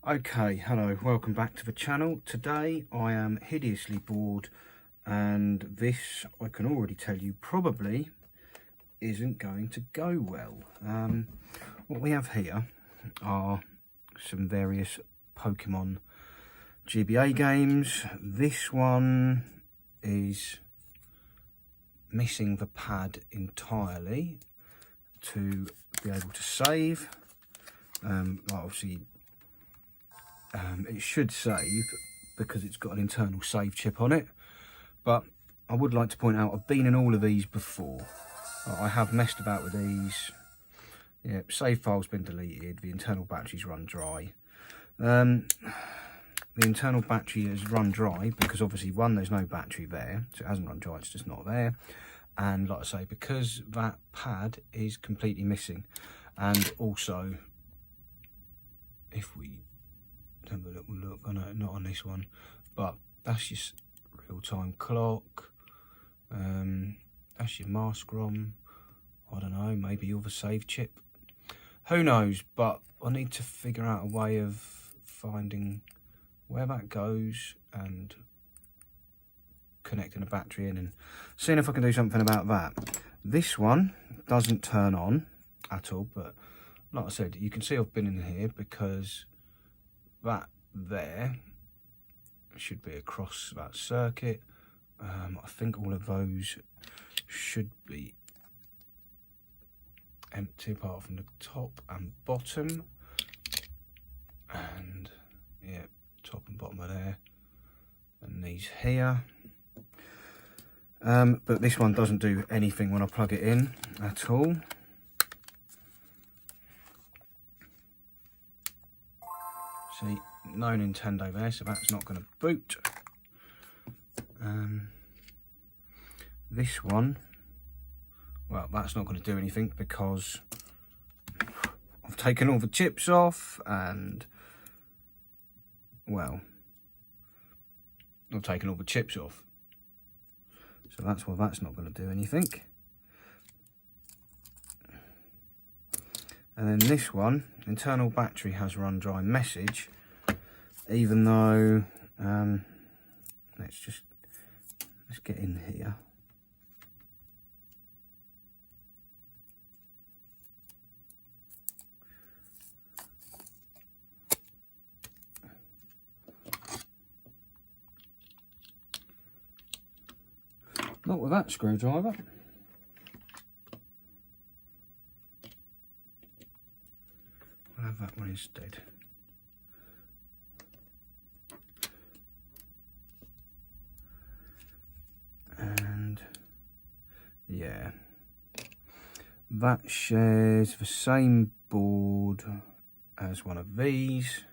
Okay, hello, welcome back to the channel. Today I am hideously bored and this, I can already tell you, probably isn't going to go well. What we have here are some various Pokemon GBA games. This one is missing the pad entirely to be able to save. Obviously it should save because it's got an internal save chip on it, but I would like to point out I've been in all of these before. I have messed about with these. Yeah, save file's been deleted, the internal batteries run dry. The internal battery has run dry because obviously one, there's no battery there, so it hasn't run dry, it's just not there. And like I say, because that pad is completely missing, and also if we have a little look, I know not on this one, but that's just real-time clock. That's your mask ROM. I don't know, maybe you're the save chip. Who knows? But I need to figure out a way of finding where that goes and connecting a battery in and seeing if I can do something about that. This one doesn't turn on at all, but like I said, you can see I've been in here because that there should be across that circuit. I think all of those should be empty apart from the top and bottom, and yeah, top and bottom are there, and these here. But this one doesn't do anything when I plug it in at all. See, no Nintendo there, so that's not going to boot. This one, well, that's not going to do anything because I've taken all the chips off and, well, I've taken all the chips off. So that's why that's not going to do anything. And then this one, internal battery has run dry message, even though, let's get in here. Not with that screwdriver. I'll have that one instead. And yeah, that shares the same board as one of these,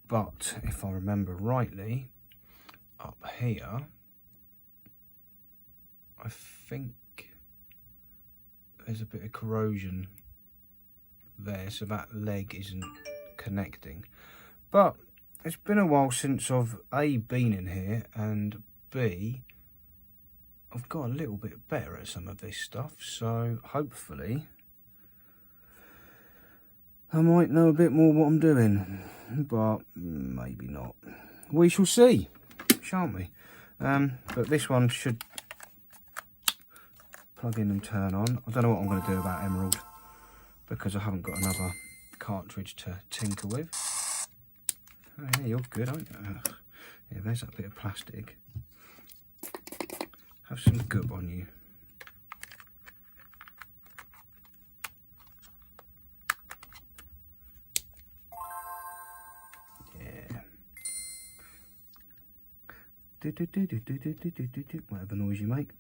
but if I remember rightly, up here I think there's a bit of corrosion there, so that leg isn't connecting. But it's been a while since I've A, been in here, and B, I've got a little bit better at some of this stuff, so hopefully I might know a bit more what I'm doing, but maybe not. We shall see, shan't we? But this one should plug in and turn on. I don't know what I'm going to do about Emerald because I haven't got another cartridge to tinker with. Oh yeah, you're good, aren't you? Yeah, there's that bit of plastic. Have some goop on you. Yeah. Whatever noise you make.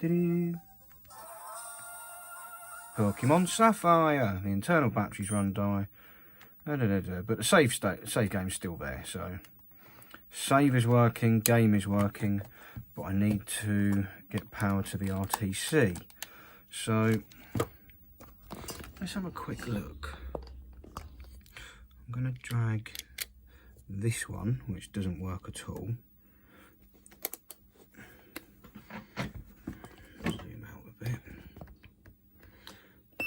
Pokemon Sapphire. The internal batteries run dry. But the save game is still there, so save is working, game is working, but I need to get power to the RTC. So let's have a quick look. I'm going to drag this one, which doesn't work at all. Zoom out a bit.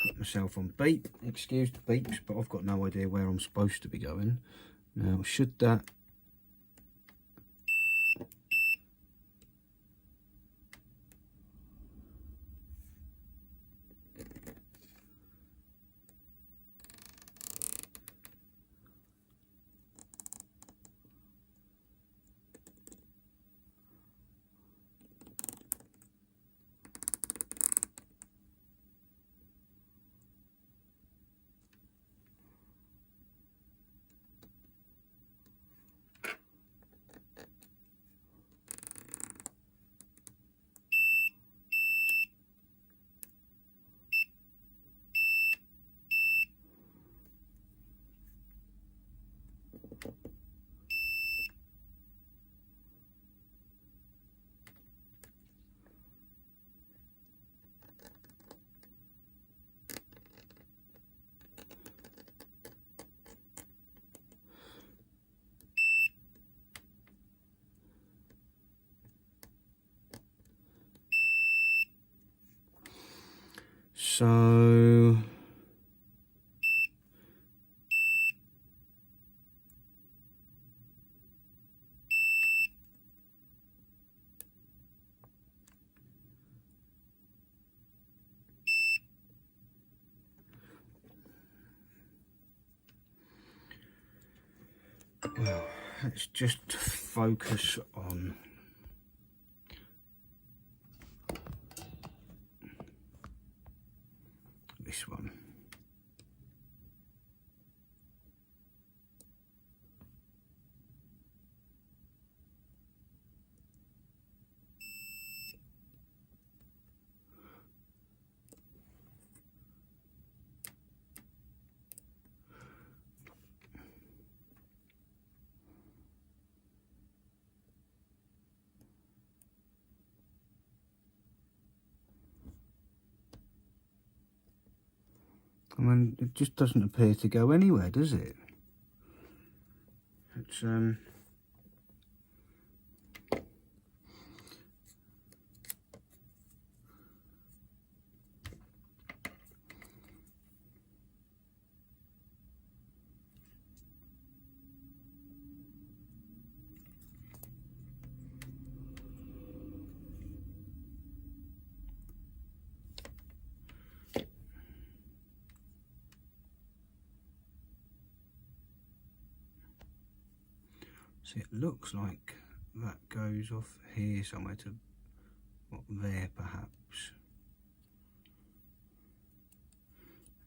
Put myself on beep. Excuse the beeps, but I've got no idea where I'm supposed to be going. Now, should that so well, let's just focus on this one. I mean, it just doesn't appear to go anywhere, does it? It's see, it looks like that goes off here somewhere to, what, there perhaps.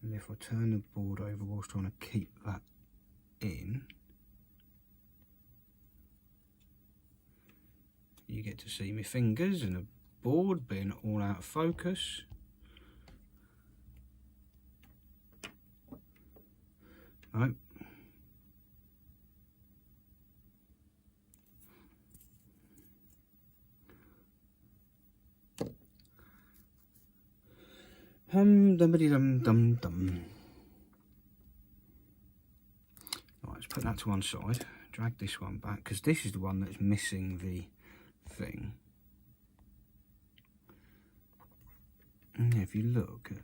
And if I turn the board over whilst trying to keep that in, you get to see my fingers and the board being all out of focus. Nope. Dum. Right, let's put that to one side. Drag this one back, because this is the one that's missing the thing. And if you look at,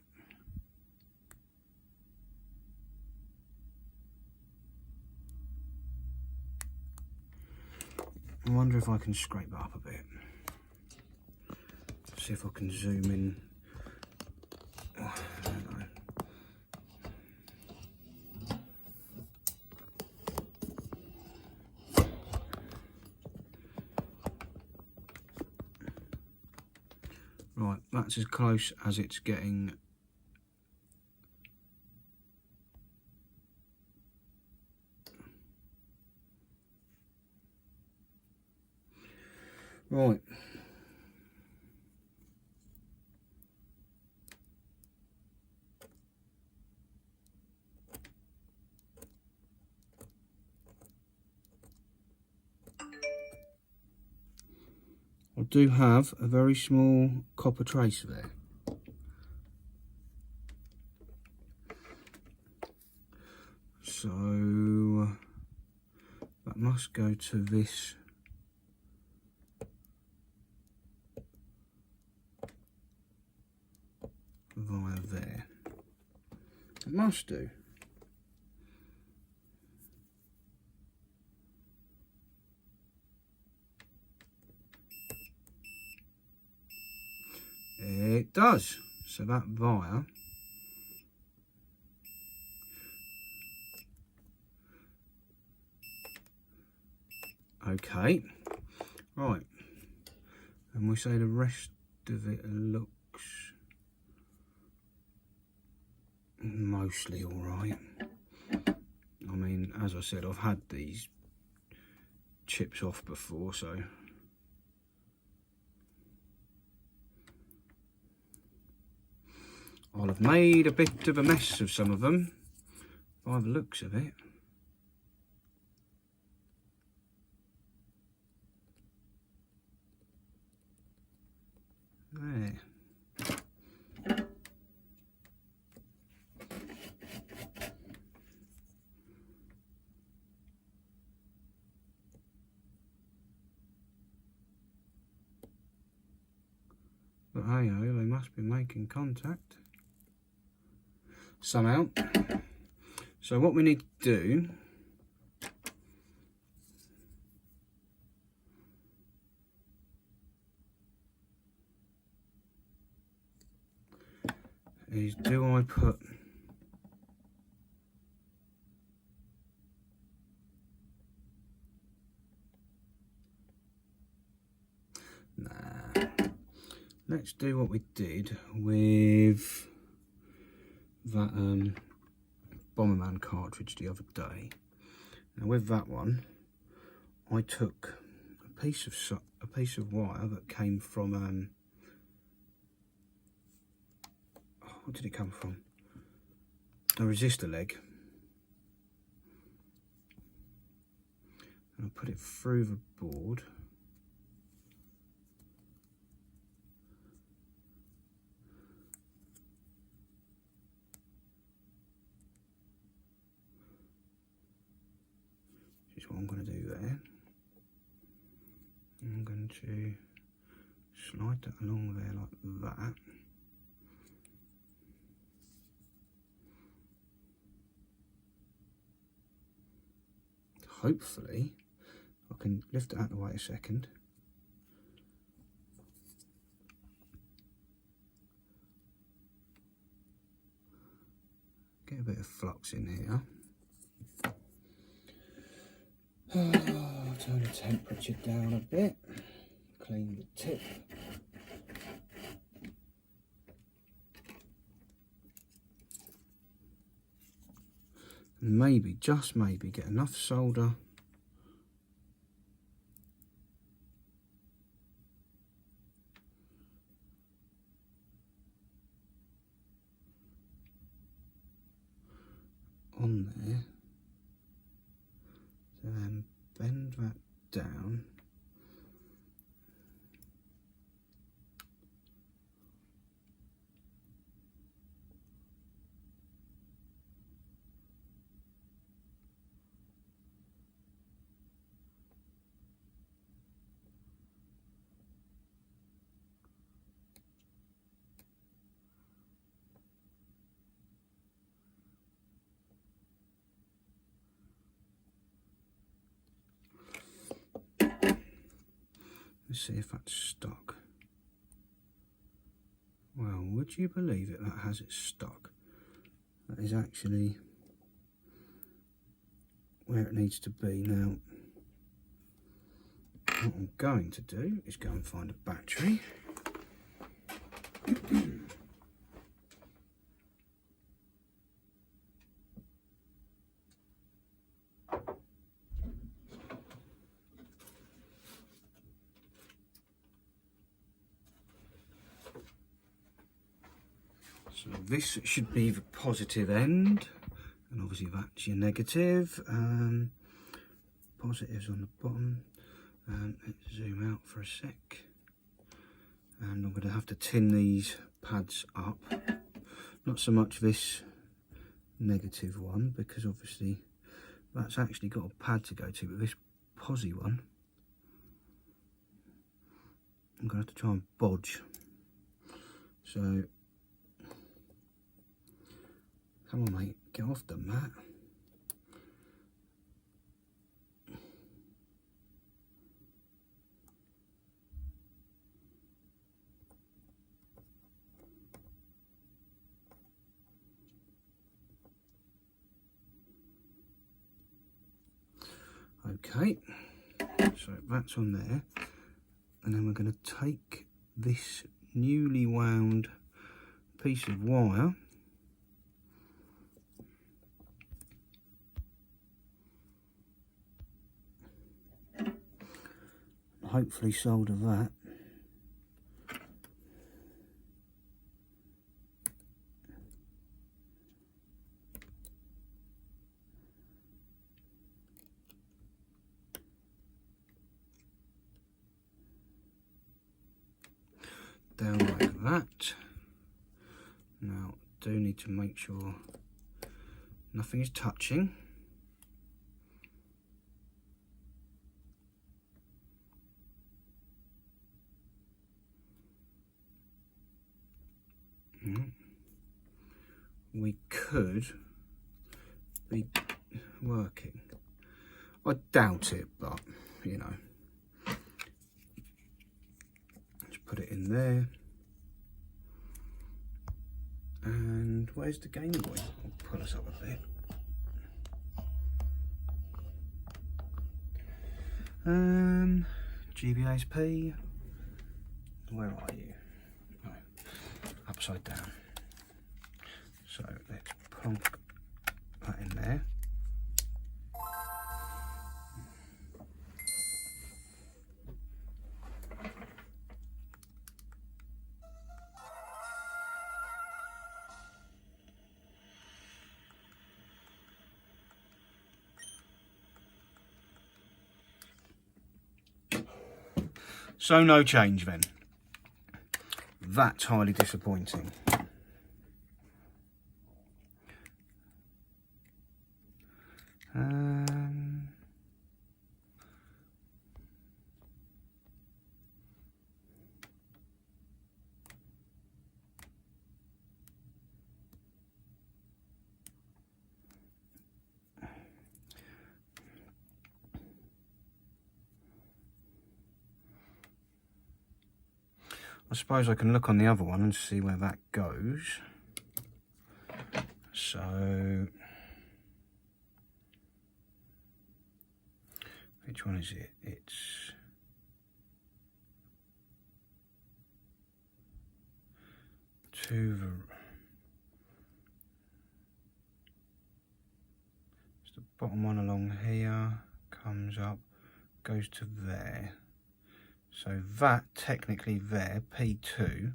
I wonder if I can scrape that up a bit. See if I can zoom in. Oh, I don't know. Right, that's as close as it's getting. Right. I do have a very small copper tracer there. So that must go to this via there. It must do. does. So that wire okay, right, and we say the rest of it looks mostly all right. I mean, as I said, I've had these chips off before, so I'll have made a bit of a mess of some of them by the looks of it. There. But hey ho, they must be making contact somehow. So what we need to do is, do I put let's do what we did with that Bomberman cartridge the other day. Now with that one, I took a piece of wire that came from what did it come from? A resistor leg, and I put it through the board. This is what I'm going to do there. I'm going to slide that along there like that. Hopefully, I can lift it out of the way a second. Get a bit of flux in here. Turn the temperature down a bit. Clean the tip. And maybe, just maybe, get enough solder on there to then bend that down. Let's see if that's stuck. Well, would you believe it, that has it stuck? That is actually where it needs to be. Now, what I'm going to do is go and find a battery. So this should be the positive end, and obviously that's your negative. Positives on the bottom. Let's zoom out for a sec. And I'm going to have to tin these pads up. Not so much this negative one, because obviously that's actually got a pad to go to, but this posi one, I'm going to have to try and bodge. So, come on mate, get off the mat. Okay, so that's on there, and then we're going to take this newly wound piece of wire and hopefully solder that down like that. Now, do need to make sure nothing is touching. We could be working. I doubt it, but you know. Just put it in there. And where's the Game Boy? I'll pull us up a bit. GBA, where are you? Oh, upside down. So let's plonk that in there. So no change then. That's highly disappointing. I suppose I can look on the other one and see where that goes. So, which one is it? It's it's the bottom one along here, comes up, goes to there. So that, technically there, P2,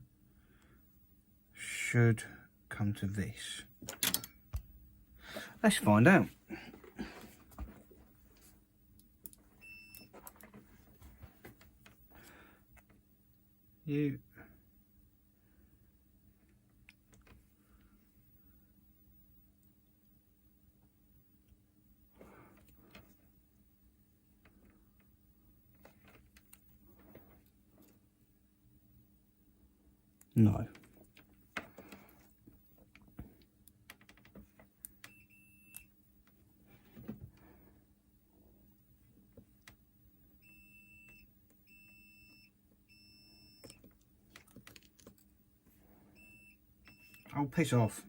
should come to this. Let's find out. No. Oh, piss off.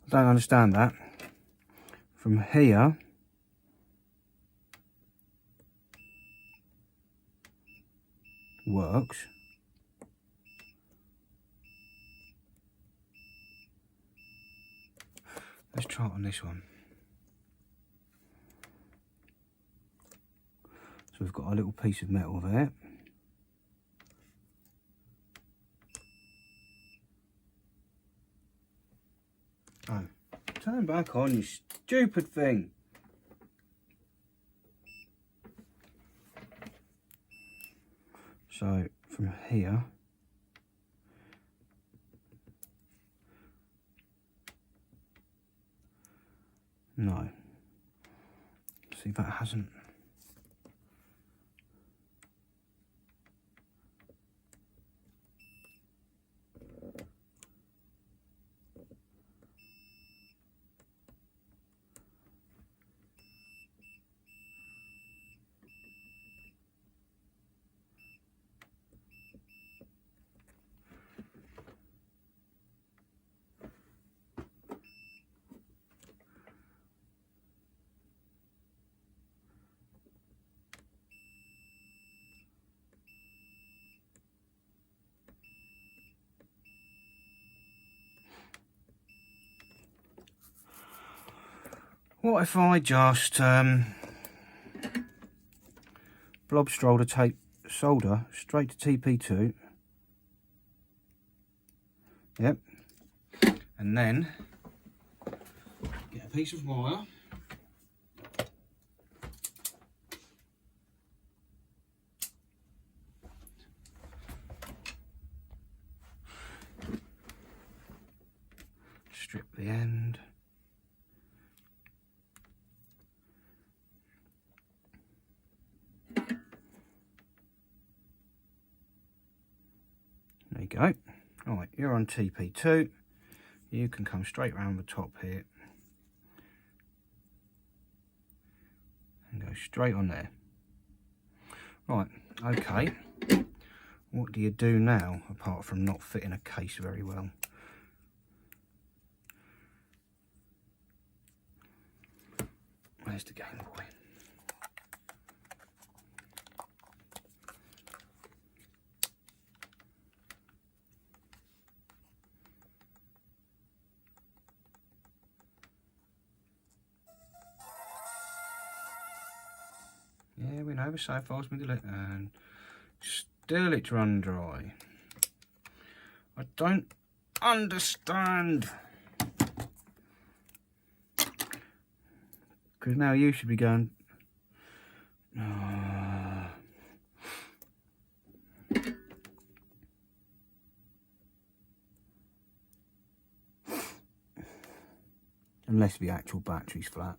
I don't understand that. From here, works. Let's try it on this one. So we've got a little piece of metal there. Oh, turn back on, you stupid thing. So from here, no. See, that hasn't. What if I just blob stroller tape solder straight to TP2? Yep. And then get a piece of wire. Strip the end. There you go. Right, you're on TP2. You can come straight around the top here and go straight on there. Right, okay. What do you do now apart from not fitting a case very well? Where's the Game Boy? Yeah, we know the save files been deleted, and still it's run dry. I don't understand. Because now you should be going, unless the actual battery's flat.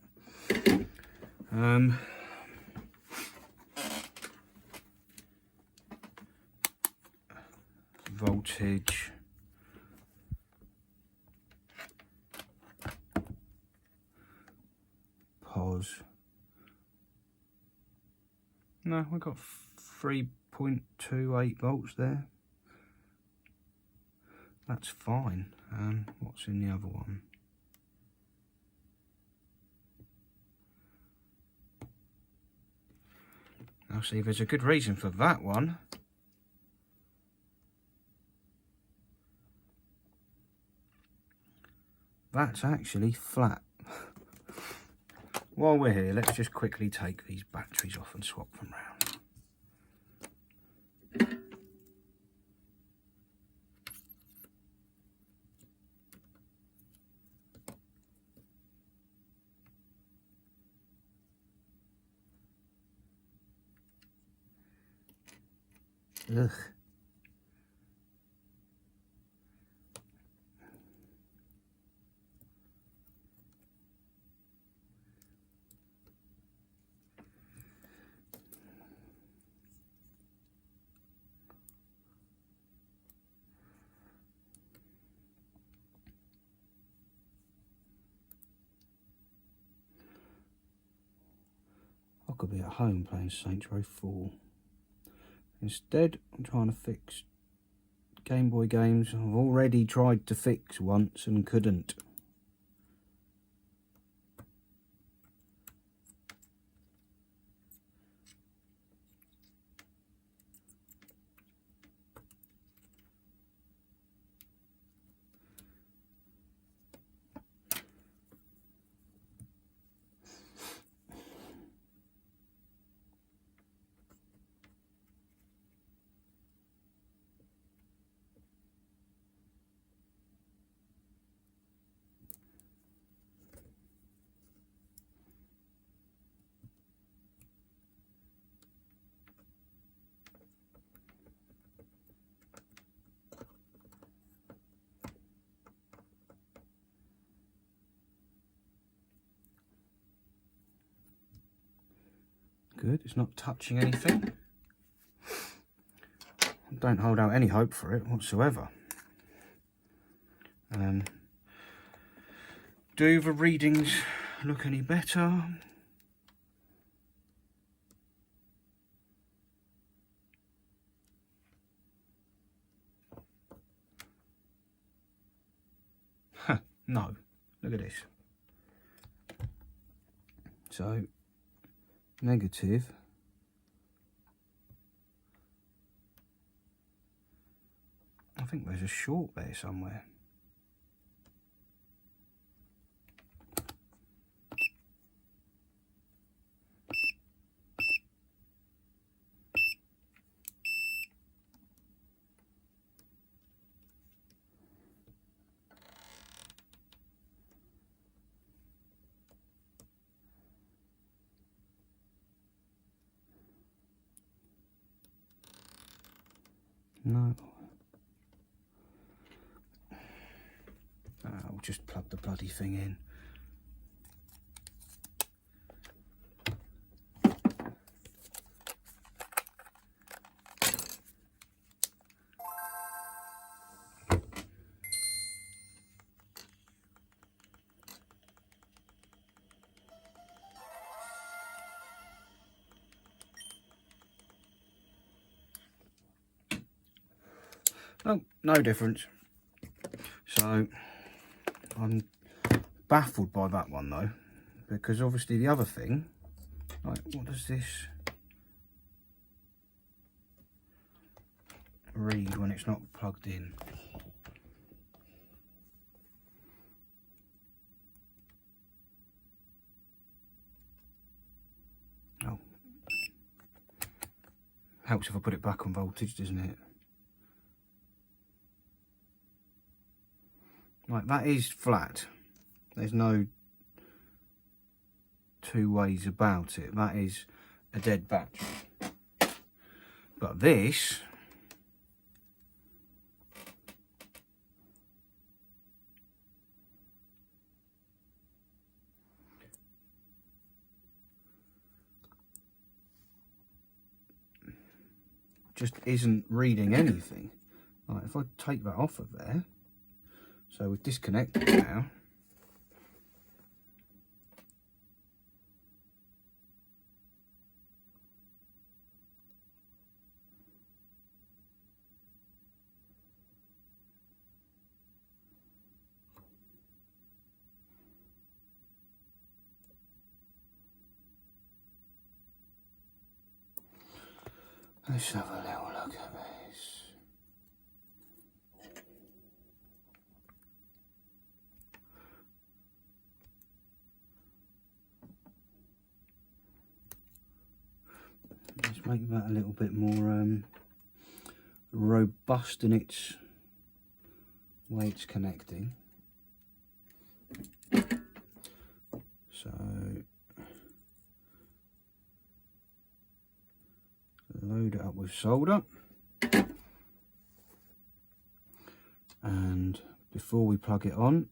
Voltage. Pause. No, we've got 3.28 volts there. That's fine. What's in the other one? Now see, there's a good reason for that one. That's actually flat. While we're here, let's just quickly take these batteries off and swap them round. Ugh. I could be at home playing Saints Row 4. Instead, I'm trying to fix Game Boy games I've already tried to fix once and couldn't. Good, it's not touching anything. Don't hold out any hope for it whatsoever. Do the readings look any better? Huh, no. Look at this. So, negative. I think there's a short there somewhere. No. I'll just plug the bloody thing in. Oh, no difference. So I'm baffled by that one though, because obviously the other thing, like, what does this read when it's not plugged in? Oh, helps if I put it back on voltage, doesn't it? Like, that is flat. There's no two ways about it. That is a dead battery. But this, just isn't reading anything. Right, if I take that off of there, so we've disconnected now. Let's have a little look at this. Let's make that a little bit more robust in its way it's connecting. So load it up with solder, and before we plug it on,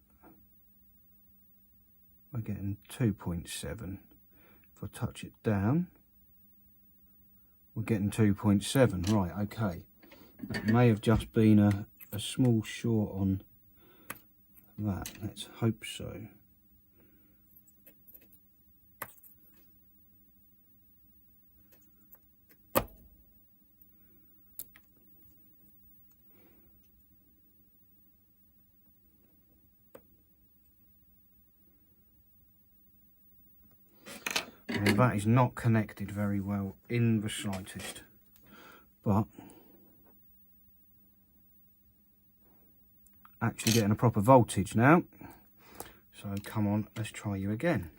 we're getting 2.7. If I touch it down, we're getting 2.7. Right, okay. It may have just been a small short on that. Let's hope so. And that is not connected very well in the slightest, but actually getting a proper voltage now. So come on, let's try you again.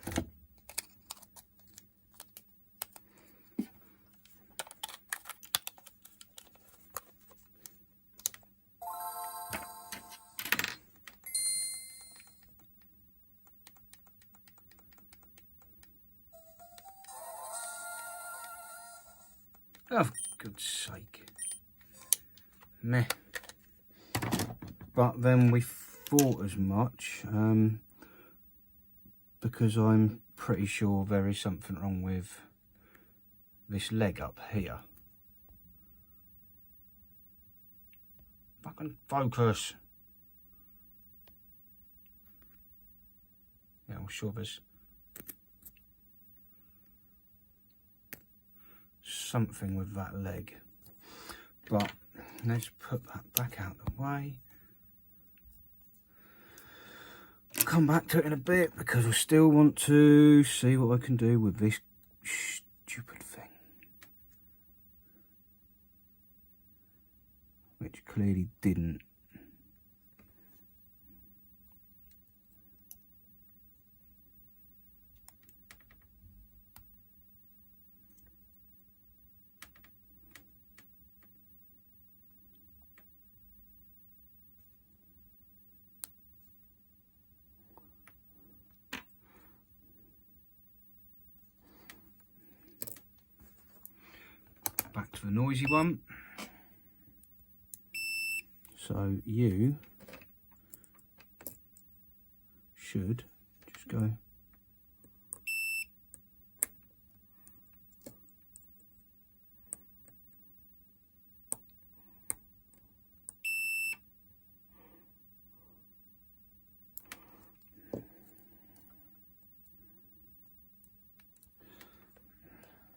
Oh, for God's sake. Meh. But then we thought as much, because I'm pretty sure there is something wrong with this leg up here. Fucking focus. Yeah, I'm sure there's something with that leg, but let's put that back out the way. I'll come back to it in a bit because I still want to see what I can do with this stupid thing, which clearly didn't. Back to the noisy one. So you should just go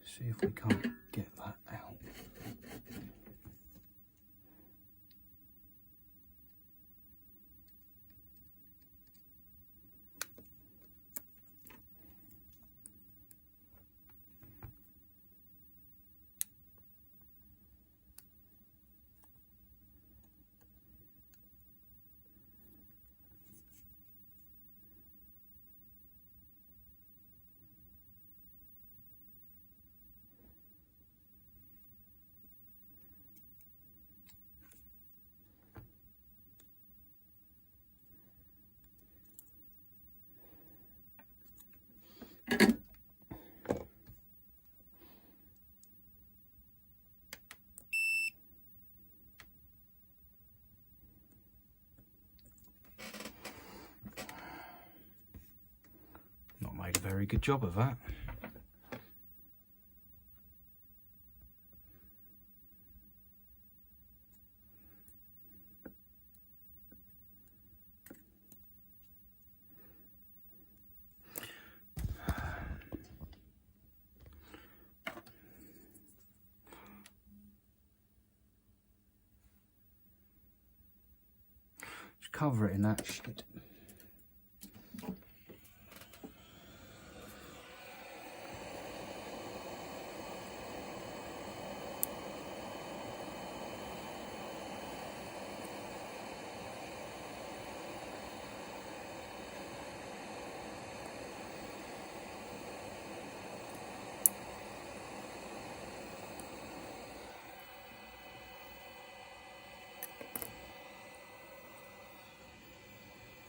see if we can't get that out. Not made a very good job of that. Just cover it in that shit.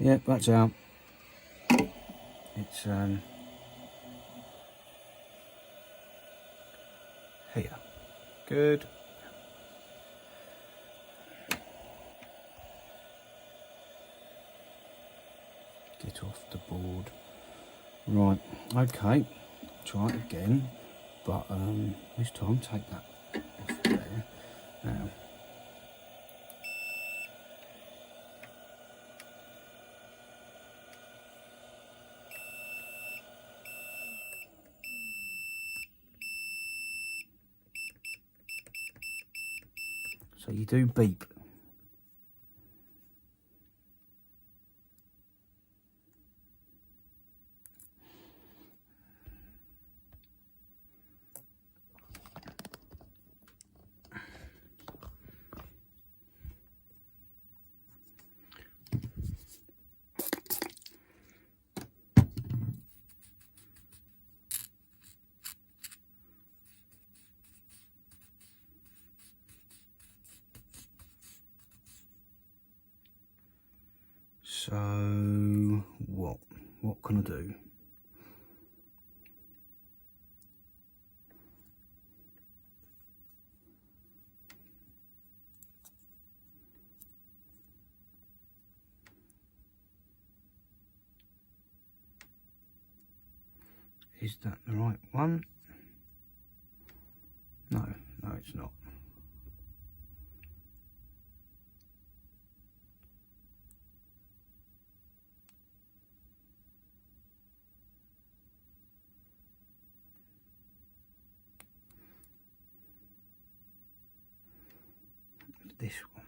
Yep, that's out. It's here. Good. Get off the board. Right, okay. Try it again, but this time take that off there. Now, so you do beep. So what can I do? Is that the right one? No, it's not. This one.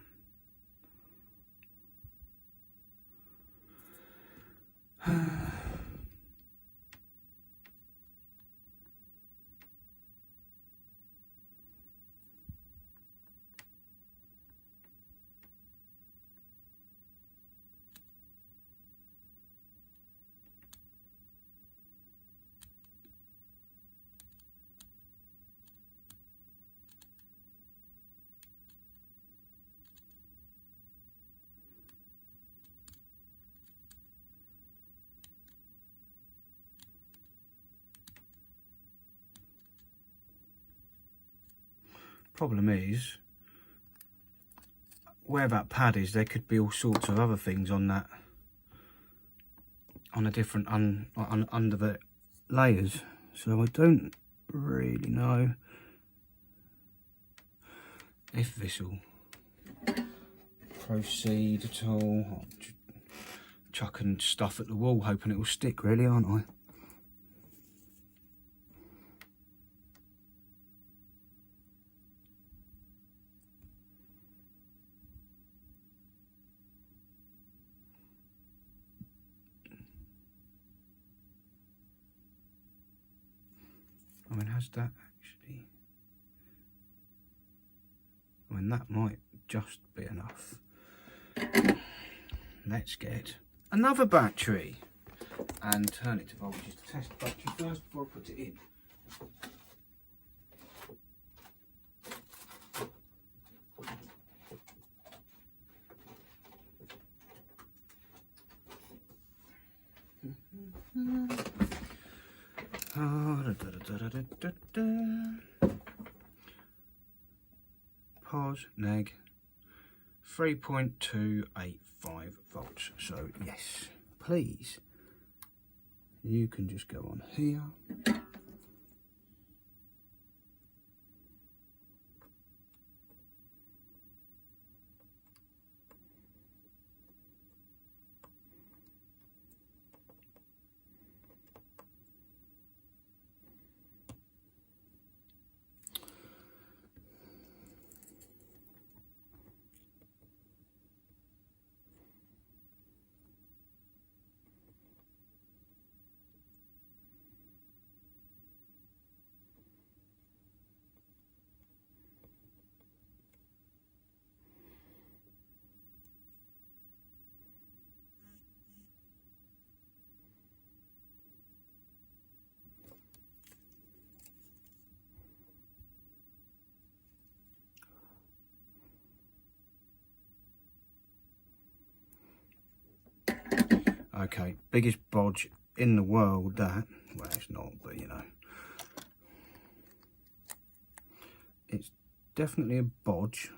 Problem is, where that pad is, there could be all sorts of other things on that, on a different under the layers. So I don't really know if this will proceed at all. I'm chucking stuff at the wall, hoping it will stick, really, aren't I? I mean, has that actually... I mean, that might just be enough. Let's get another battery and turn it to voltages to test the battery first before I put it in. Pause, neg, 3.285 volts. So yes, please, you can just go on here. Okay, biggest bodge in the world, that. Well, it's not, but you know. It's definitely a bodge.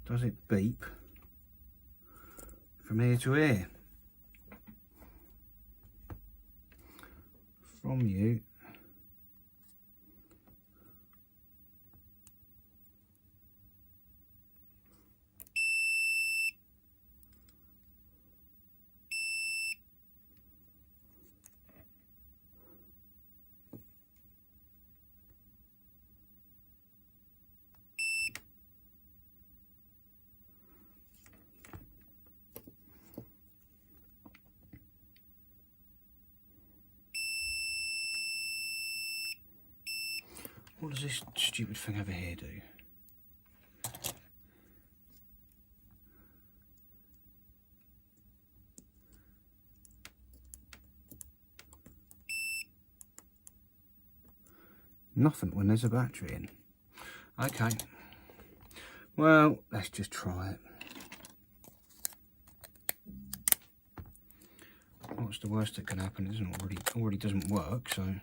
Does it beep from ear to ear? From you. What does this stupid thing over here do? Nothing when there's a battery in. Okay. Well, let's just try it. What's the worst that can happen? It doesn't already doesn't work, so.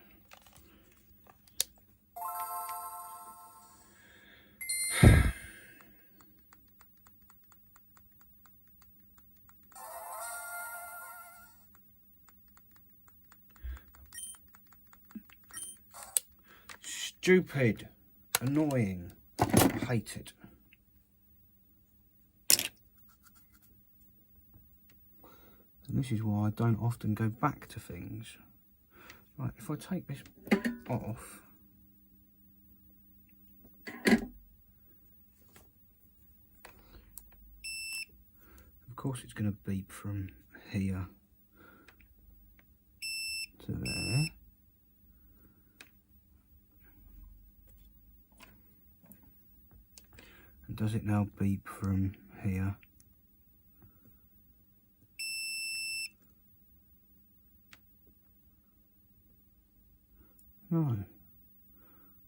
Stupid, annoying, hate it. And this is why I don't often go back to things. Right, if I take this off, of course it's going to beep from here to there. And does it now beep from here? No,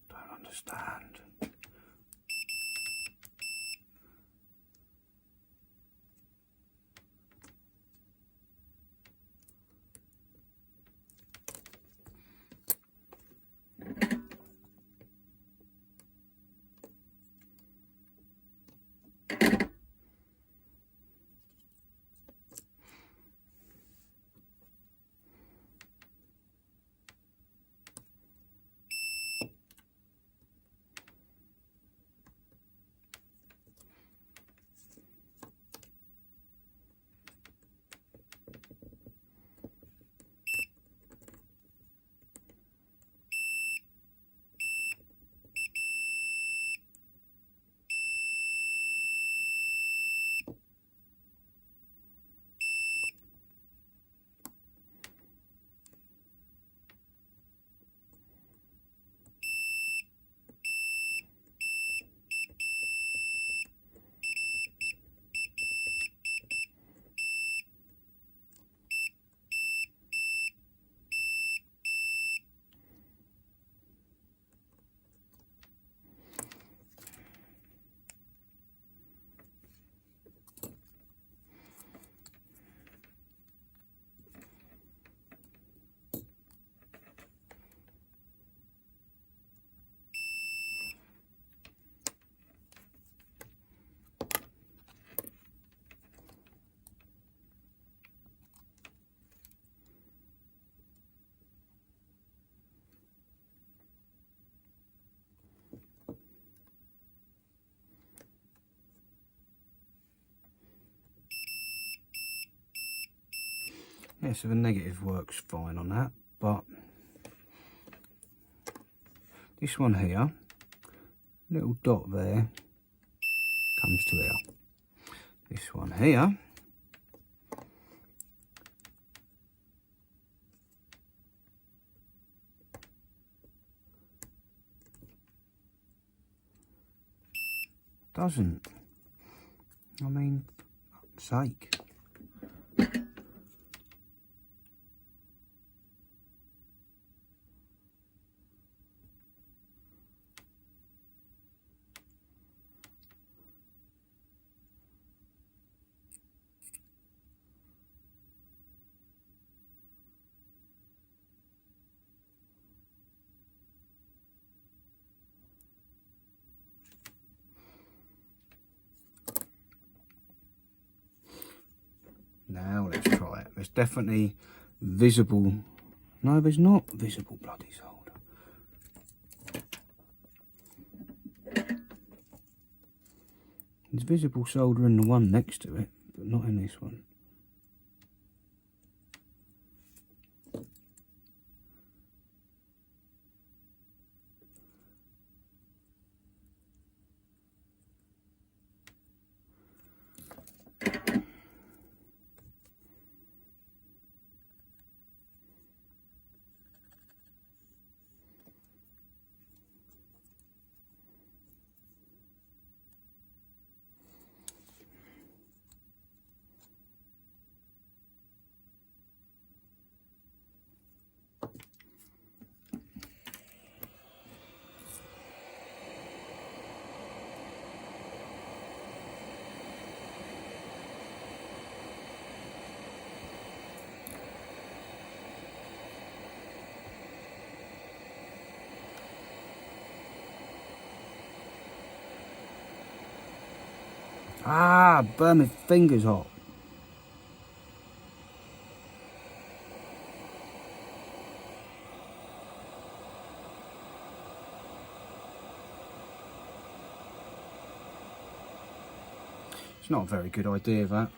don't understand. Yeah, so the negative works fine on that, but this one here, little dot there, comes to here. This one here doesn't. I mean, for fuck's sake. Now let's try it. There's definitely visible. No, there's not visible bloody solder. There's visible solder in the one next to it, but not in this one. Ah, burn my fingers hot. It's not a very good idea, that.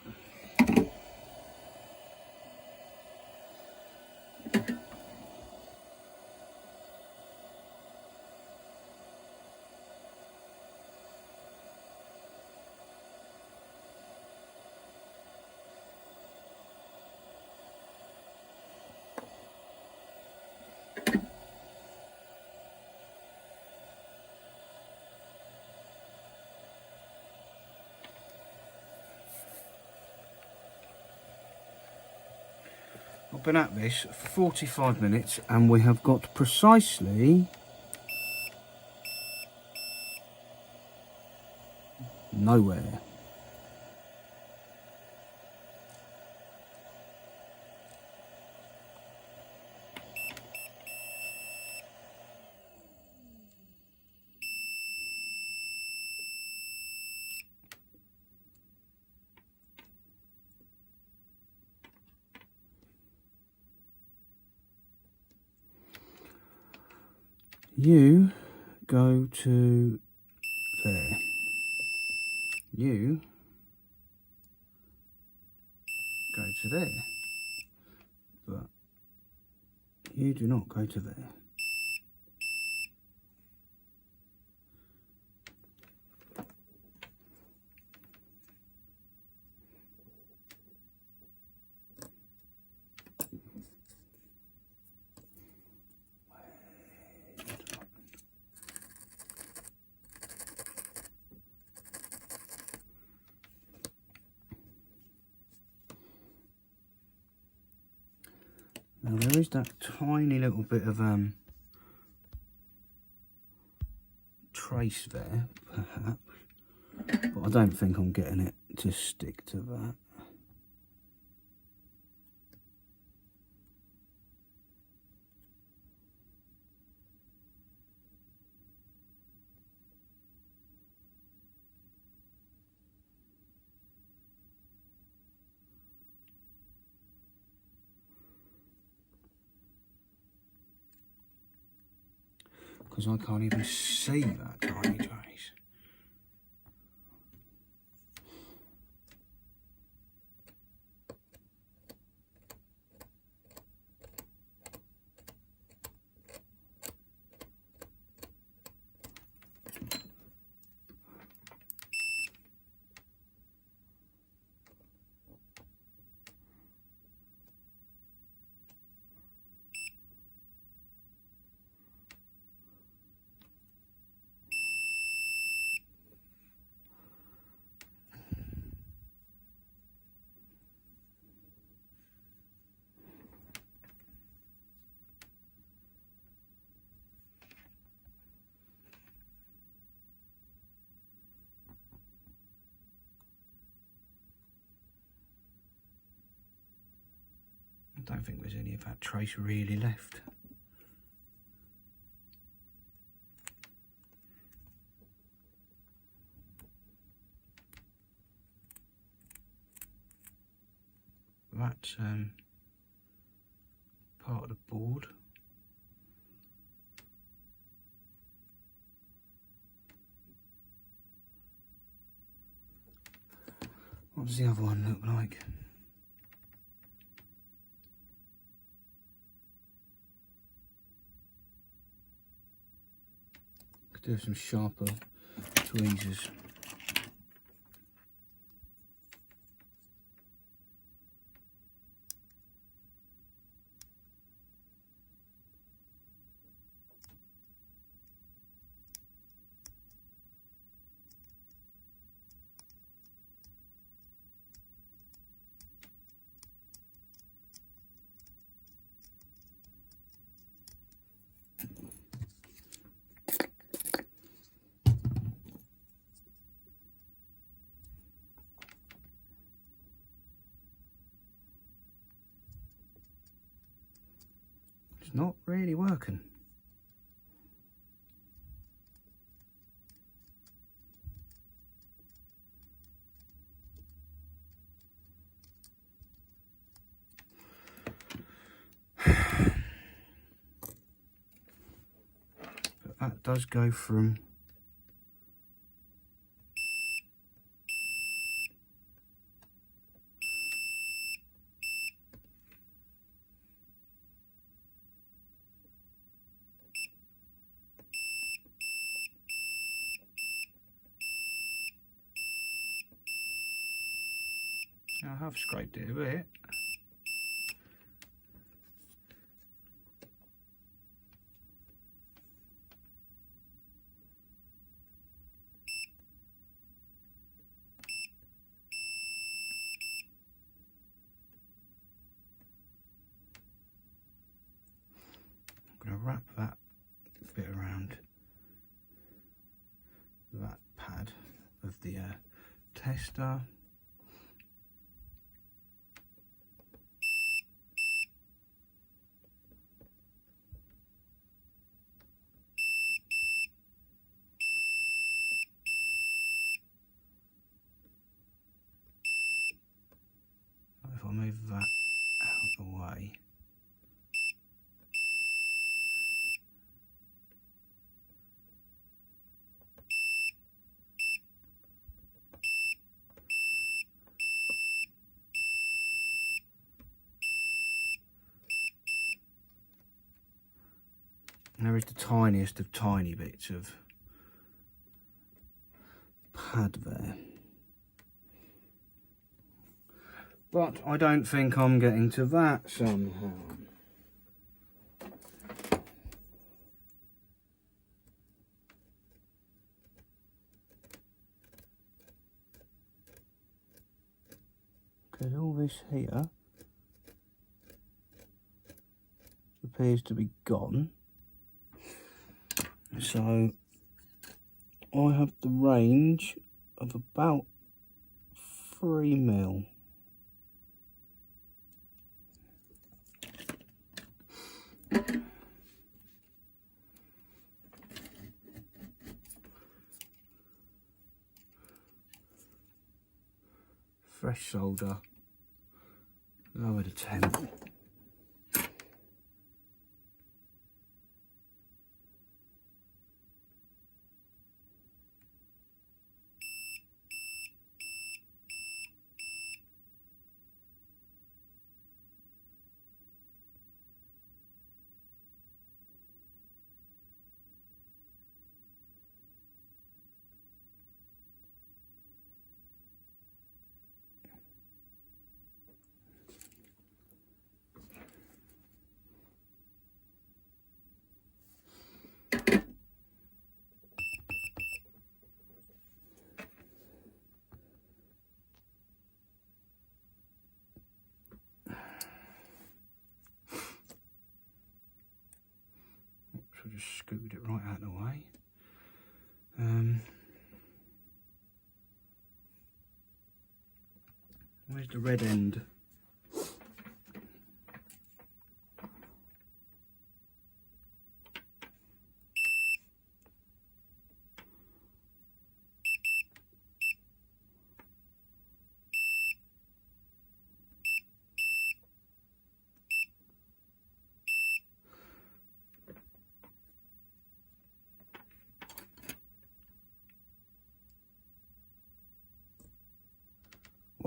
I've been at this for 45 minutes and we have got precisely nowhere. You go to there. You go to there. But you do not go to there. Now there is that tiny little bit of trace there, perhaps, but I don't think I'm getting it to stick to that. Because I can't even see that tiny trace. don't think there's any of that trace really left. That's part of the board. What does the other one look like? Could do some sharper tweezers. It's not really working. But that does go from I have scraped it a bit. I'm going to wrap that bit around that pad of the tester. If I move that out of the way, there is the tiniest of tiny bits of pad there. But I don't think I'm getting to that somehow. Because all this here appears to be gone. So I have the range of about 3 mil. Fresh solder, lower the temp. So just scooted it right out of the way. Where's the red end?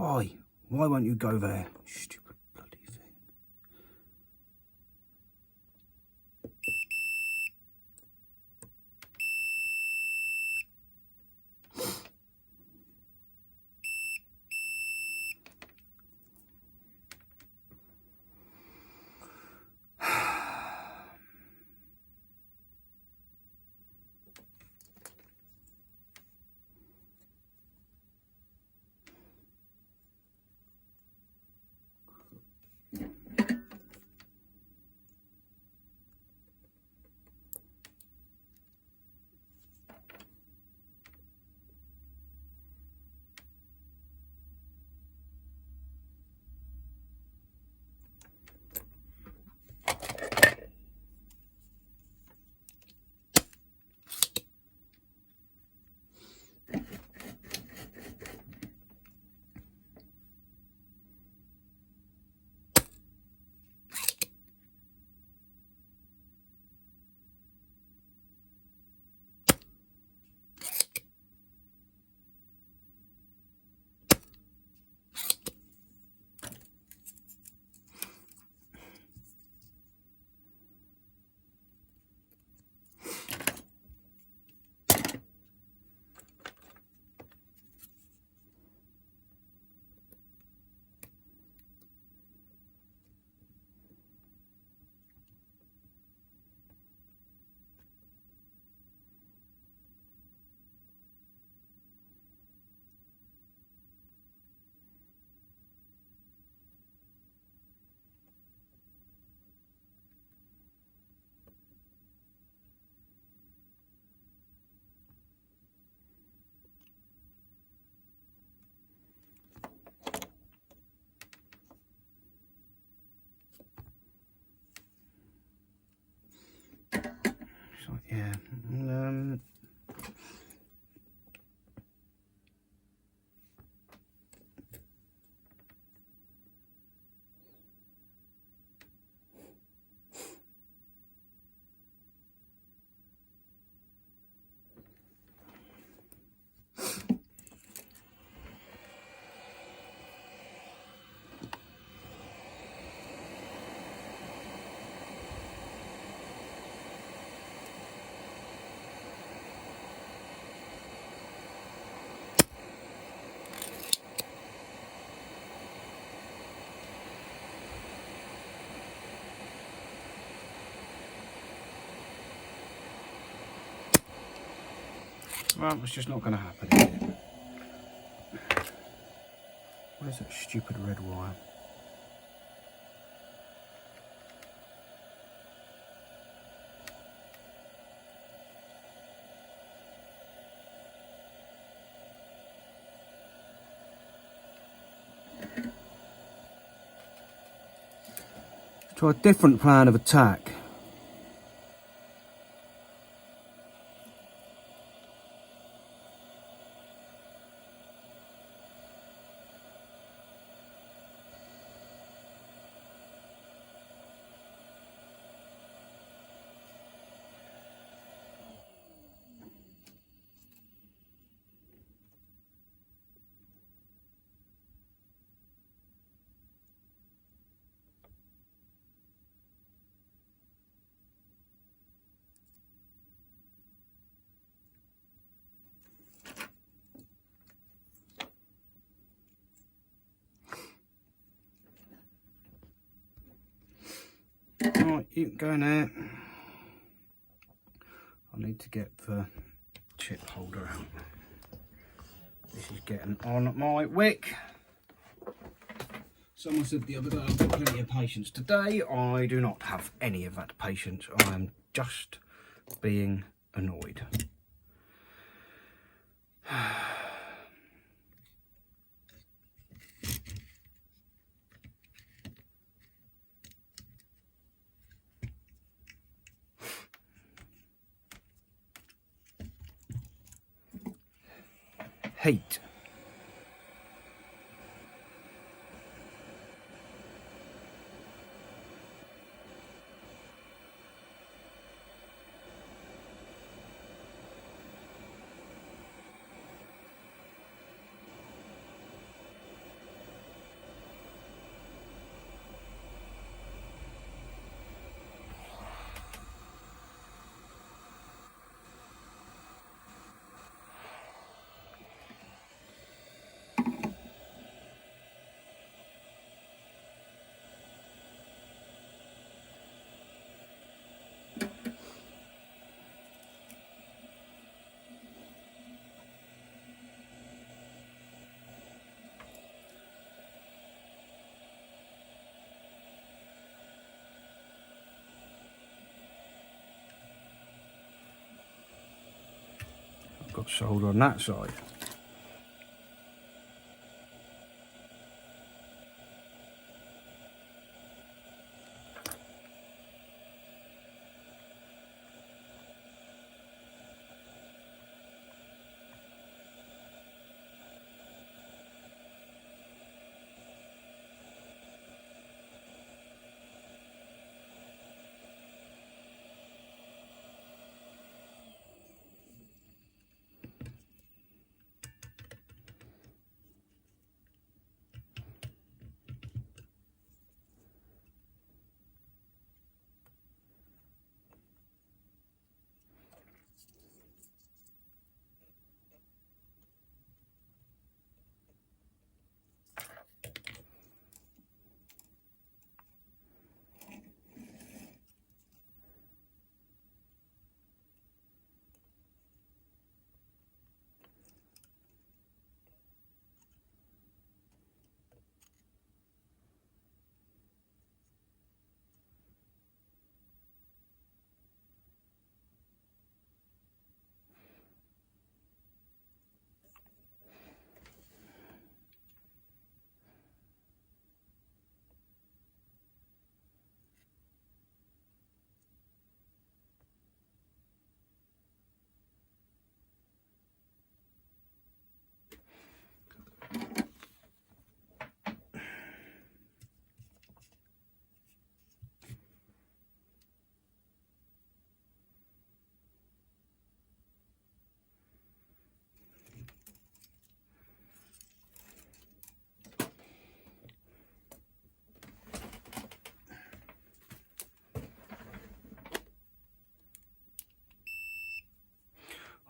Why? Why won't you go there? Stupid bloody thing. So, yeah. Well, it's just not going to happen, is it? Where's that stupid red wire? Try a different plan of attack. Right, you can go now. I need to get the chip holder out. This is getting on my wick. Someone said the other day I've got plenty of patience. Today I do not have any of that patience. I am just being annoyed. Hate. got solder on that side.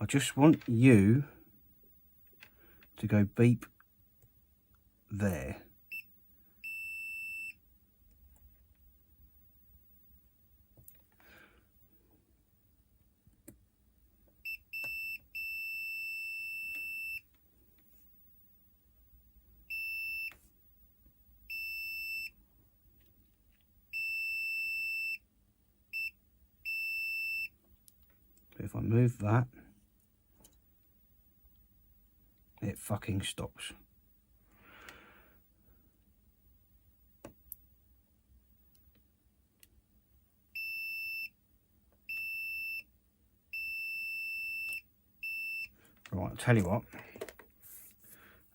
I just want you to go beep there. If I move that, it fucking stops. Right, I'll tell you what.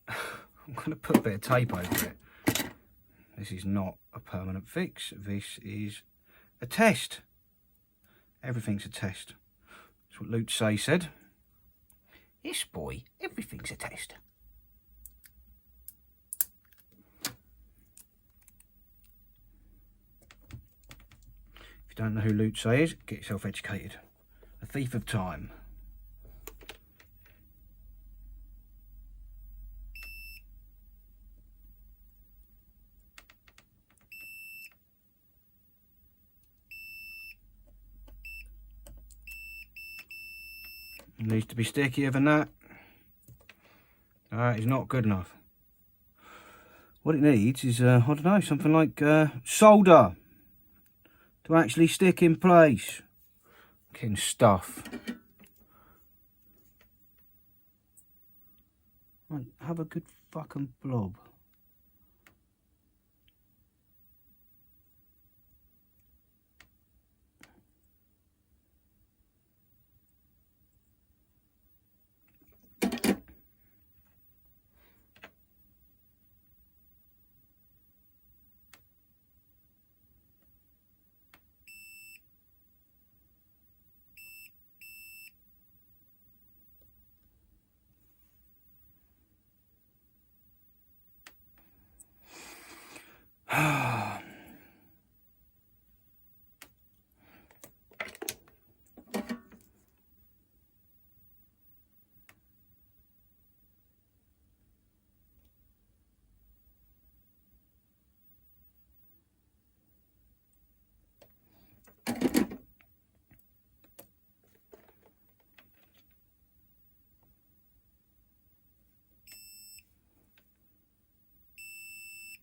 I'm going to put a bit of tape over it. This is not a permanent fix. This is a test. Everything's a test. That's what Luke Say said. Yes, boy, everything's a test. If you don't know who Luke Say is, get yourself educated. A thief of time. It needs to be stickier than that. That is not good enough. What it needs is, I don't know, something like solder to actually stick in place. Fucking stuff. Right, have a good fucking blob.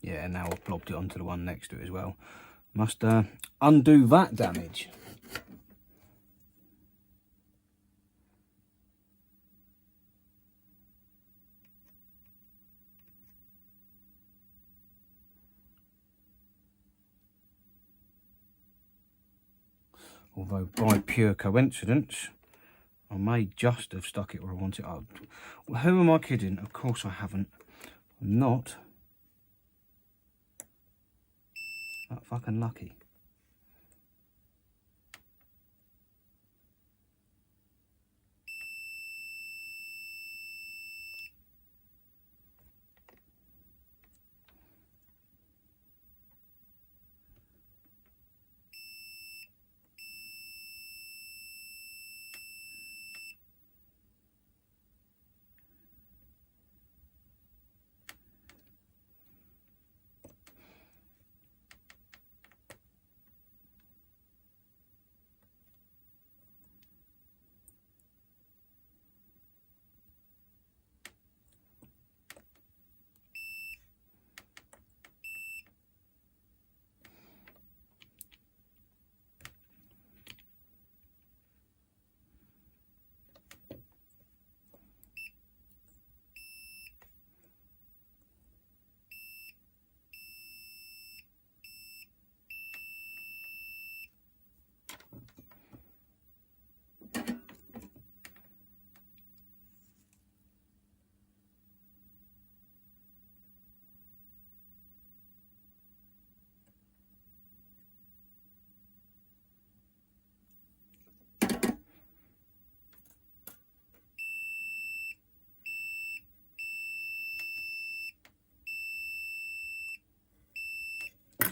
Yeah, now I've blobbed it onto the one next to it as well. Must undo that damage. Although by pure coincidence, I may just have stuck it where I want it. Oh, who am I kidding? Of course I haven't. I'm not that fucking lucky.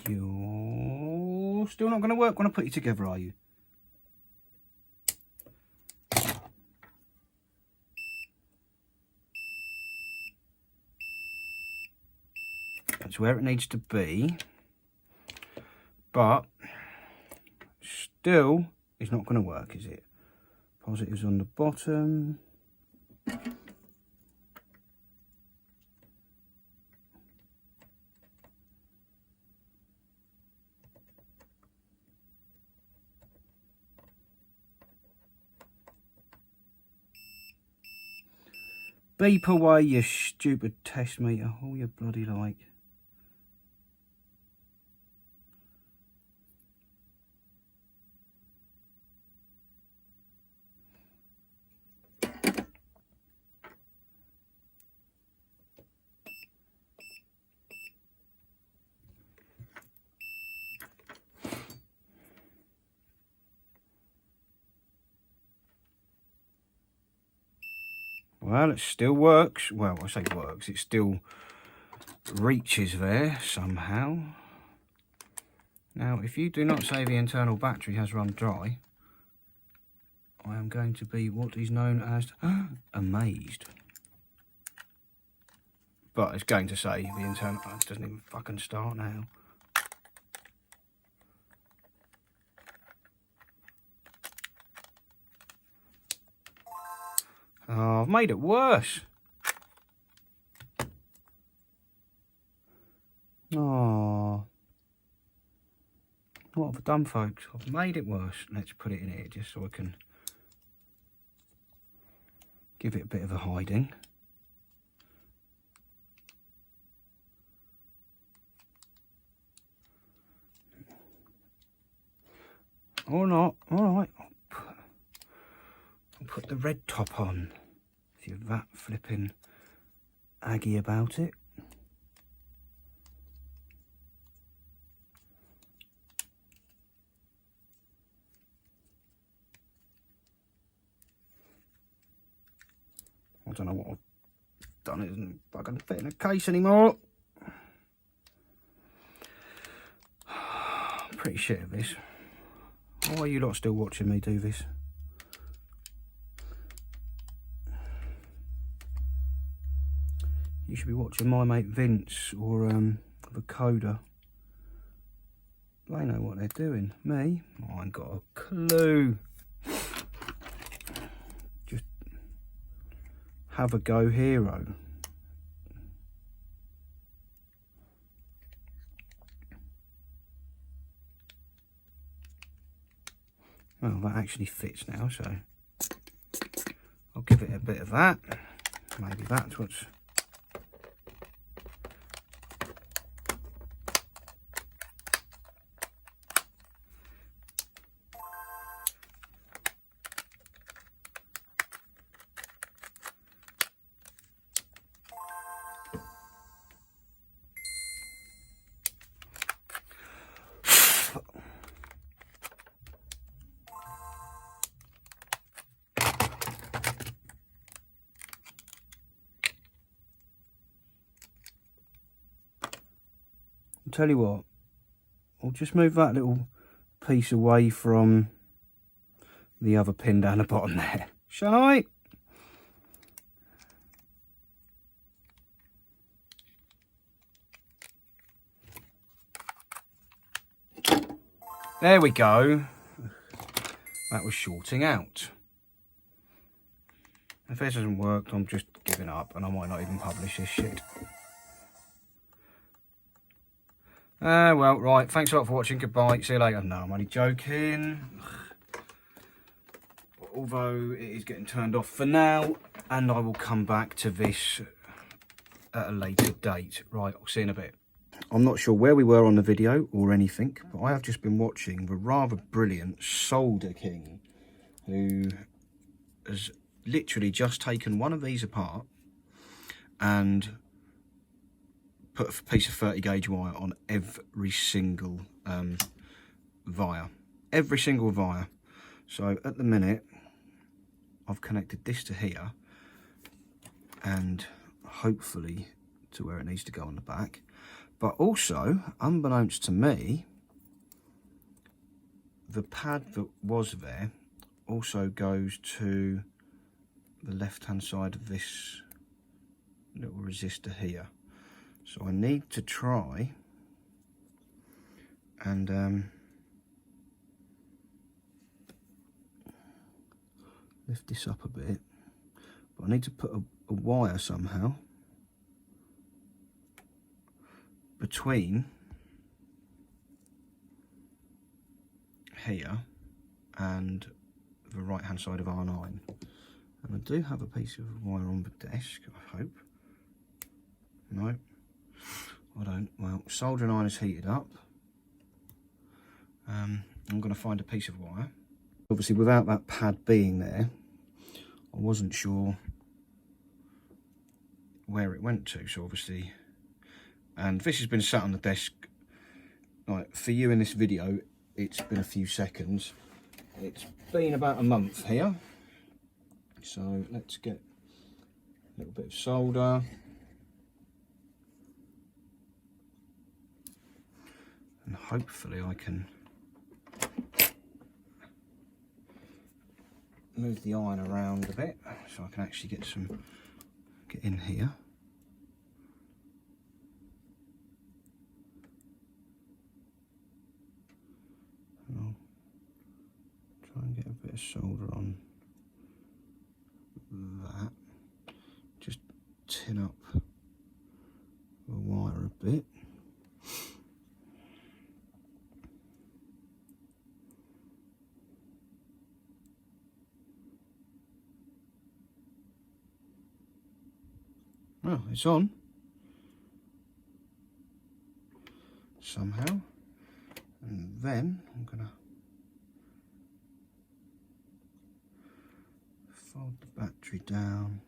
You're still not going to work when I put you together, are you? That's where it needs to be. But still, it's not going to work, is it? Positives on the bottom. Beep away, you stupid test meter. All you bloody like. Well, it still works. Well, I say works. It still reaches there somehow. Now, if you do not say the internal battery has run dry, I am going to be what is known as amazed. But it's going to say the internal... Oh, it doesn't even fucking start now. Oh, I've made it worse. Oh, what have I done, folks? I've made it worse. Let's put it in here just so I can give it a bit of a hiding. Or not. All right. I'll put the red top on. If you're that flipping aggy about it. I don't know what I've done. It doesn't fucking fit in a case anymore. I'm pretty shit at this. Why are you lot still watching me do this? You should be watching my mate Vince or the Coder. They know what they're doing. Me? I ain't got a clue. Just have a go, hero. Well, that actually fits now, so I'll give it a bit of that. Maybe that's what's... I'll tell you what, I'll just move that little piece away from the other pin down the bottom there. Shall I? There we go. That was shorting out. If this hasn't worked, I'm just giving up and I might not even publish this shit. Well, right. Thanks a lot for watching. Goodbye. See you later. No, I'm only joking. Although it is getting turned off for now, and I will come back to this at a later date. Right, I'll see you in a bit. I'm not sure where we were on the video or anything, but I have just been watching the rather brilliant Solder King, who has literally just taken one of these apart and put a piece of 30 gauge wire on every single wire. Every single wire. So at the minute, I've connected this to here and hopefully to where it needs to go on the back. But also, unbeknownst to me, the pad that was there also goes to the left-hand side of this little resistor here. So I need to try and lift this up a bit, but I need to put a wire somehow between here and the right hand side of R9. And I do have a piece of wire on the desk, I hope. No, I don't. Well, soldering iron is heated up. I'm going to find a piece of wire. Obviously, without that pad being there, I wasn't sure where it went to. So obviously, and this has been sat on the desk. Like for you in this video, it's been a few seconds. It's been about a month here. So let's get a little bit of solder. And hopefully I can move the iron around a bit so I can actually get in here. And I'll try and get a bit of solder on that. Just tin up the wire a bit. Oh, it's on somehow, and then I'm gonna fold the battery down.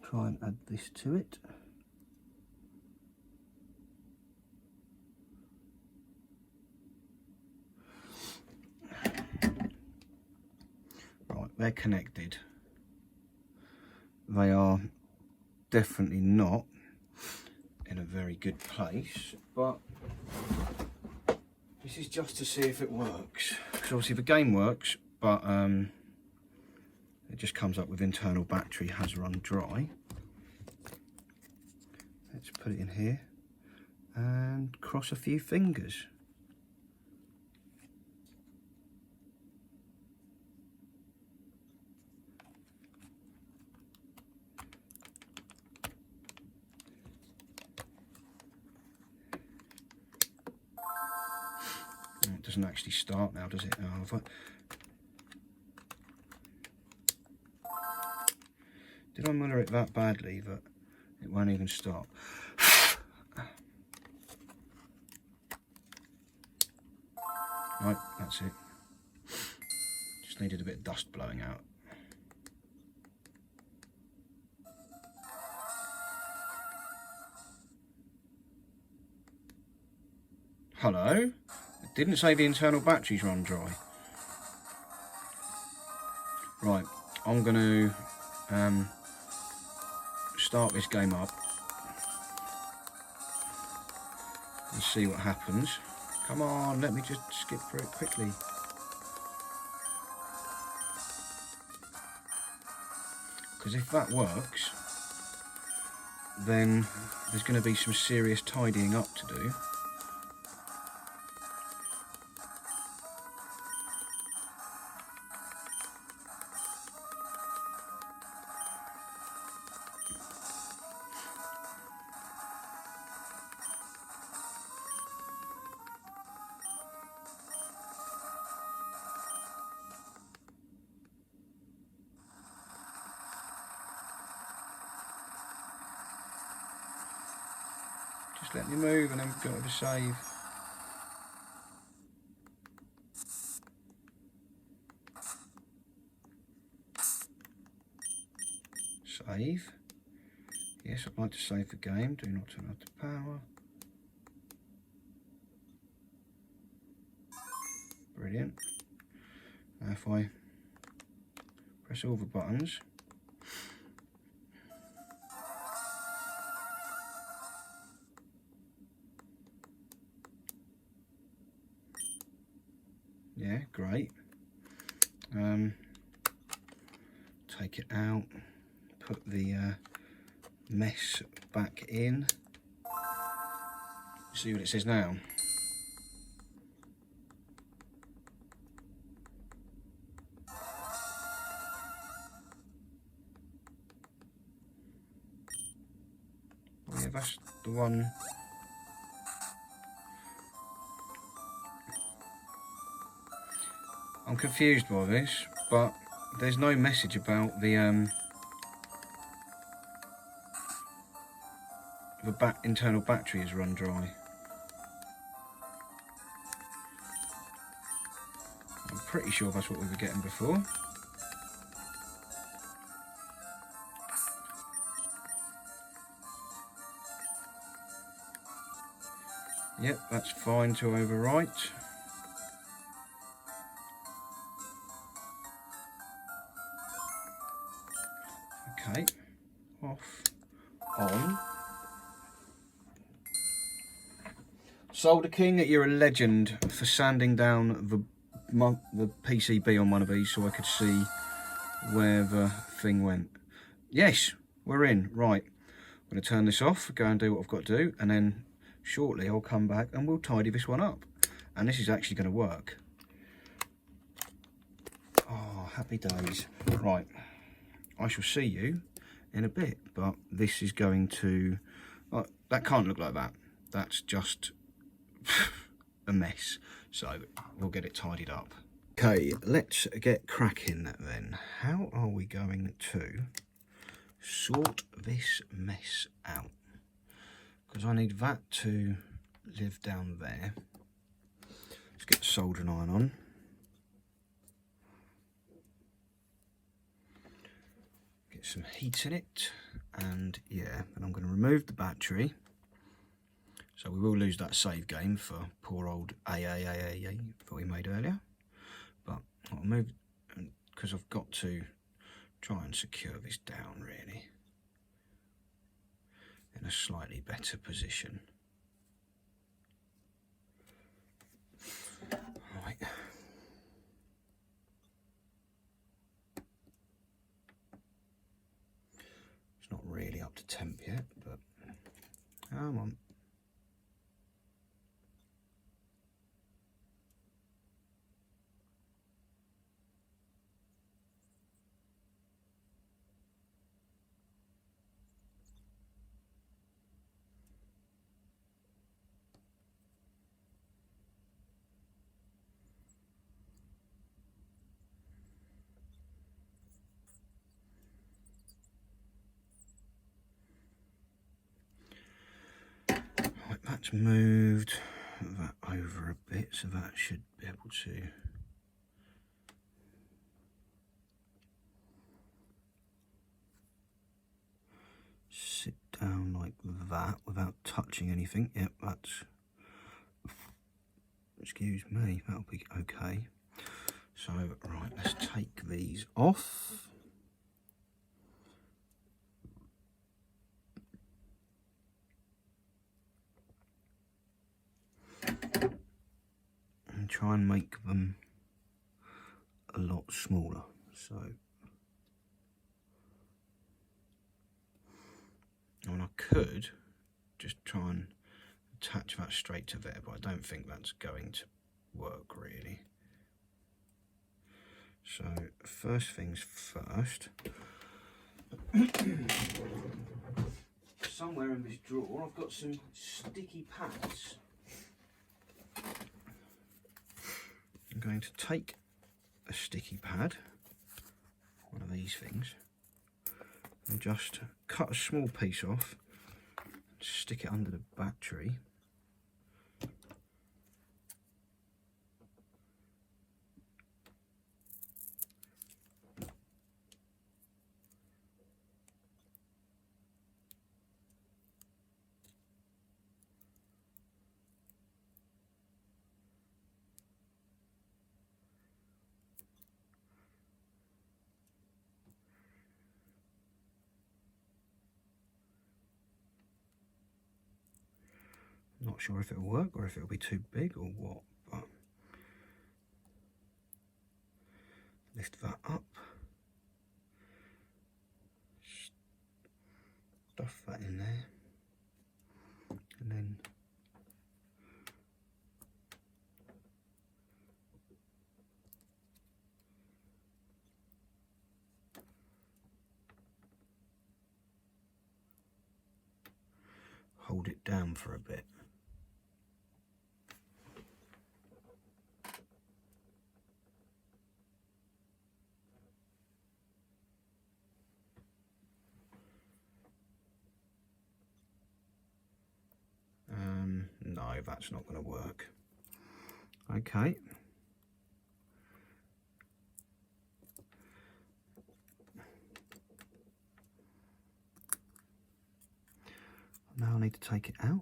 Try and add this to it. Right, they're connected. They are definitely not in a very good place, but this is just to see if it works. Because obviously the game works, but it just comes up with internal battery has run dry. Let's put it in here and cross a few fingers. It doesn't actually start now, does it? Oh, did I muller it that badly that it won't even start? Right, that's it. Just needed a bit of dust blowing out. Hello? It didn't say the internal batteries run dry. Right, I'm going to start this game up and see what happens. Come on, let me just skip through it quickly. Because if that works, then there's going to be some serious tidying up to do. Just let me move and then go to save. Save. Yes, I'd like to save the game. Do not turn off the power. Brilliant. Now if I press all the buttons, yeah, great. Take it out, put the mess back in. See what it says now. Oh yeah, that's the one. I'm confused by this, but there's no message about the internal battery is run dry. I'm pretty sure that's what we were getting before. Yep, that's fine to overwrite. Okay, off, on. Solder King, you're a legend for sanding down the PCB on one of these so I could see where the thing went. Yes, we're in. Right, I'm going to turn this off, go and do what I've got to do, and then shortly I'll come back and we'll tidy this one up. And this is actually going to work. Oh, happy days. Right, I shall see you in a bit, but this is going to... that can't look like that. That's just a mess. So we'll get it tidied up. Okay, let's get cracking then. How are we going to sort this mess out? Because I need that to live down there. Let's get the soldering iron on. Get some heat in it, and yeah, and I'm going to remove the battery. So we will lose that save game for poor old AAAA that we made earlier. But I'll move, because I've got to try and secure this down really in a slightly better position. Right. It's not really up to temp yet, but come on. Right, that's moved that over a bit, so that should be able to sit down like that without touching anything. Yep, that's excuse me, that'll be okay. So right, let's take these off. And try and make them a lot smaller. So, I mean, I could just try and attach that straight to there, but I don't think that's going to work really. So first things first, somewhere in this drawer I've got some sticky pads. I'm going to take a sticky pad, one of these things, and just cut a small piece off, stick it under the battery. Not sure if it'll work or if it'll be too big or what, but lift that up, stuff that in there, and then hold it down for a bit. No, that's not going to work. Okay. Now I need to take it out.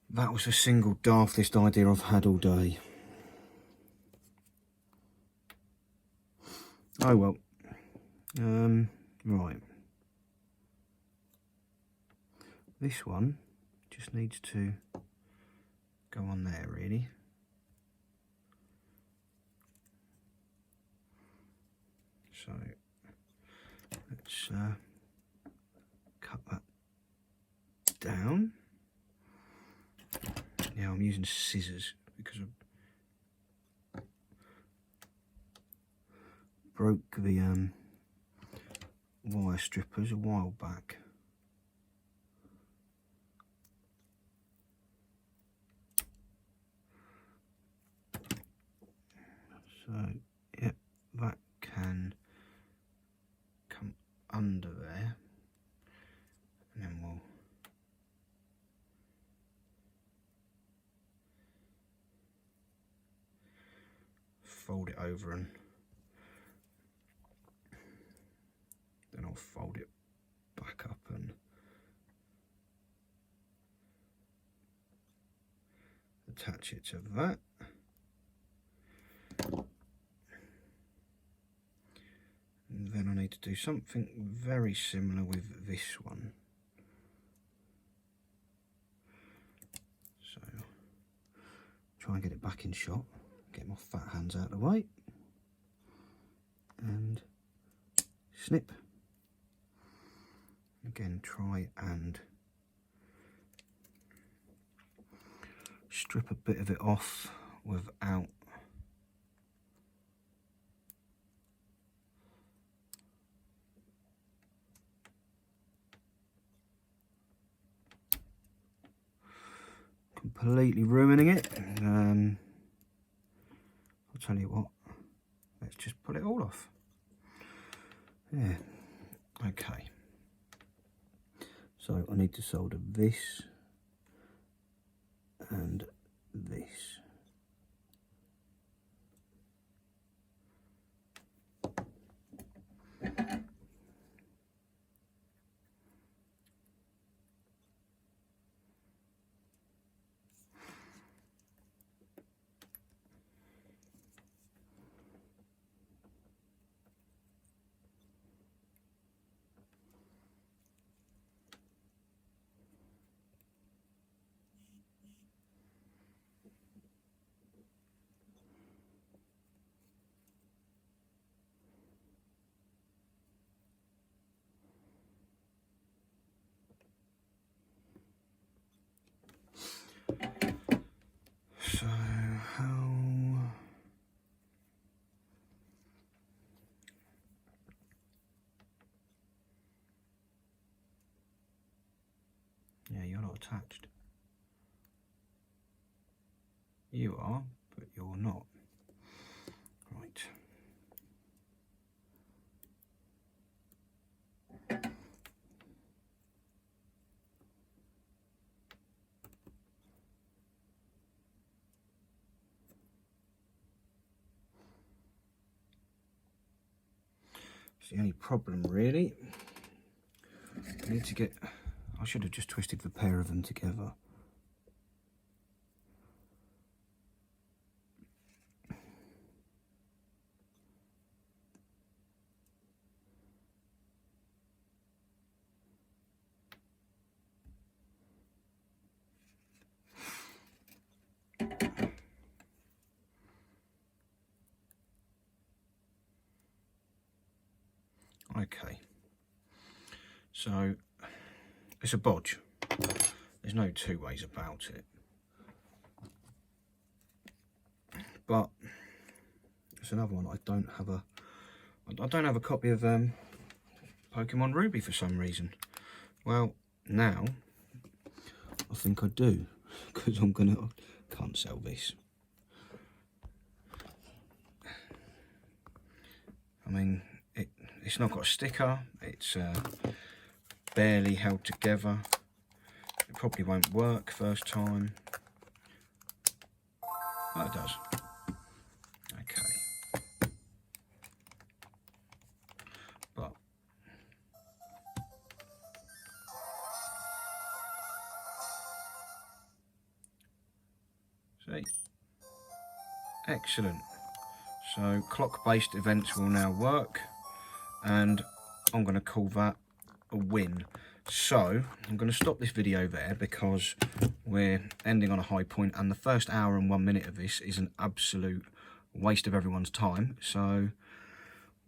That was the single daftest idea I've had all day. Oh well. Right. This one just needs to go on there really. So let's cut that down. Now I'm using scissors because I broke the wire strippers a while back. So yeah, that can come under there, and then we'll fold it over, and then I'll fold it back up and attach it to that. And then I need to do something very similar with this one. So try and get it back in shot, get my fat hands out of the way, and snip. Again, try and strip a bit of it off without completely ruining it. I'll tell you what, let's just pull it all off. Yeah, okay. So I need to solder this and this. you're not attached. You are, but you're not. Right. It's the only problem really. I need to get, I should have just twisted the pair of them together. Okay, so it's a bodge. There's no two ways about it. But it's another one. I don't have a copy of Pokemon Ruby for some reason. Well, now I think I do, because can't sell this. I mean, it's not got a sticker, it's barely held together. It probably won't work first time. Oh, it does. Okay. But see, excellent. So clock-based events will now work, and I'm going to call that a win. So I'm going to stop this video there because we're ending on a high point, and the first hour and 1 minute of this is an absolute waste of everyone's time. So I'm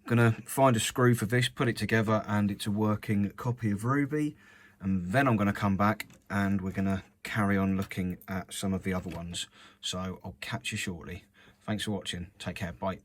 going to find a screw for this, put it together, and it's a working copy of Ruby. And then I'm going to come back and we're going to carry on looking at some of the other ones. So I'll catch you shortly. Thanks for watching. Take care. Bye.